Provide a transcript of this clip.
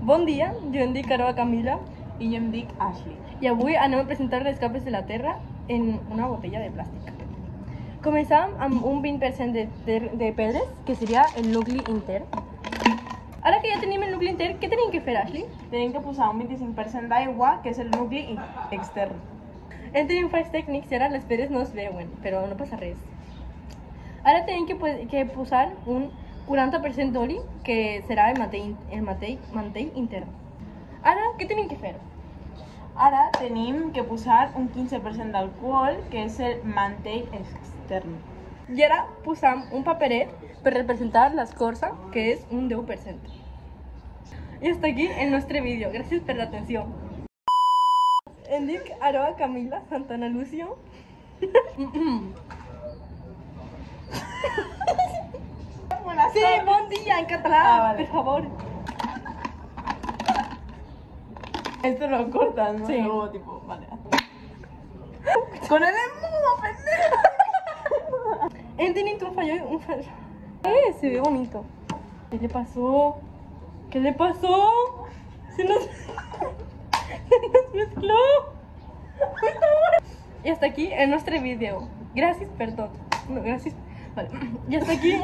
Bon dia, jo em dic Aroa Camila I jo em dic Ashley. i avui anem a presentar les capes de la Terra en una botella de plàstic. Començàvem amb un 20% de pedres, que seria el nucli intern. Ara que ja tenim el nucli intern, què tenim que fer, Ashley? Tenim que posar un 25% d'aigua, que és el nucli extern. Hem tenim falls tècnics i ara les pedres no es veuen, però no passa res. Ara tenim que posar un 40% d'oli, que serà el mantell intern. Ara, què tenim que fer? Ara tenim que posar un 15% d'alcohol, que és el mantell extern. I ara posam un paperet per representar l'escorça, que és un 10%. I hasta aquí el nostre vídeo. Gràcies per l'atenció. Em dic Aroa Camila Santana Lucio. Sí, bon dia en català, vale. per favor. Esto lo cortas, ¿no? Sí. Y luego, tipo, vale. Con el embudo, pendejo. Hem tenit un fallo. Se ve bonito. ¿Qué le pasó? ¿Qué le pasó? Se nos mezcló. Y hasta aquí el nostre vídeo. Gràcies per tot. No, gràcies. Vale. Y hasta aquí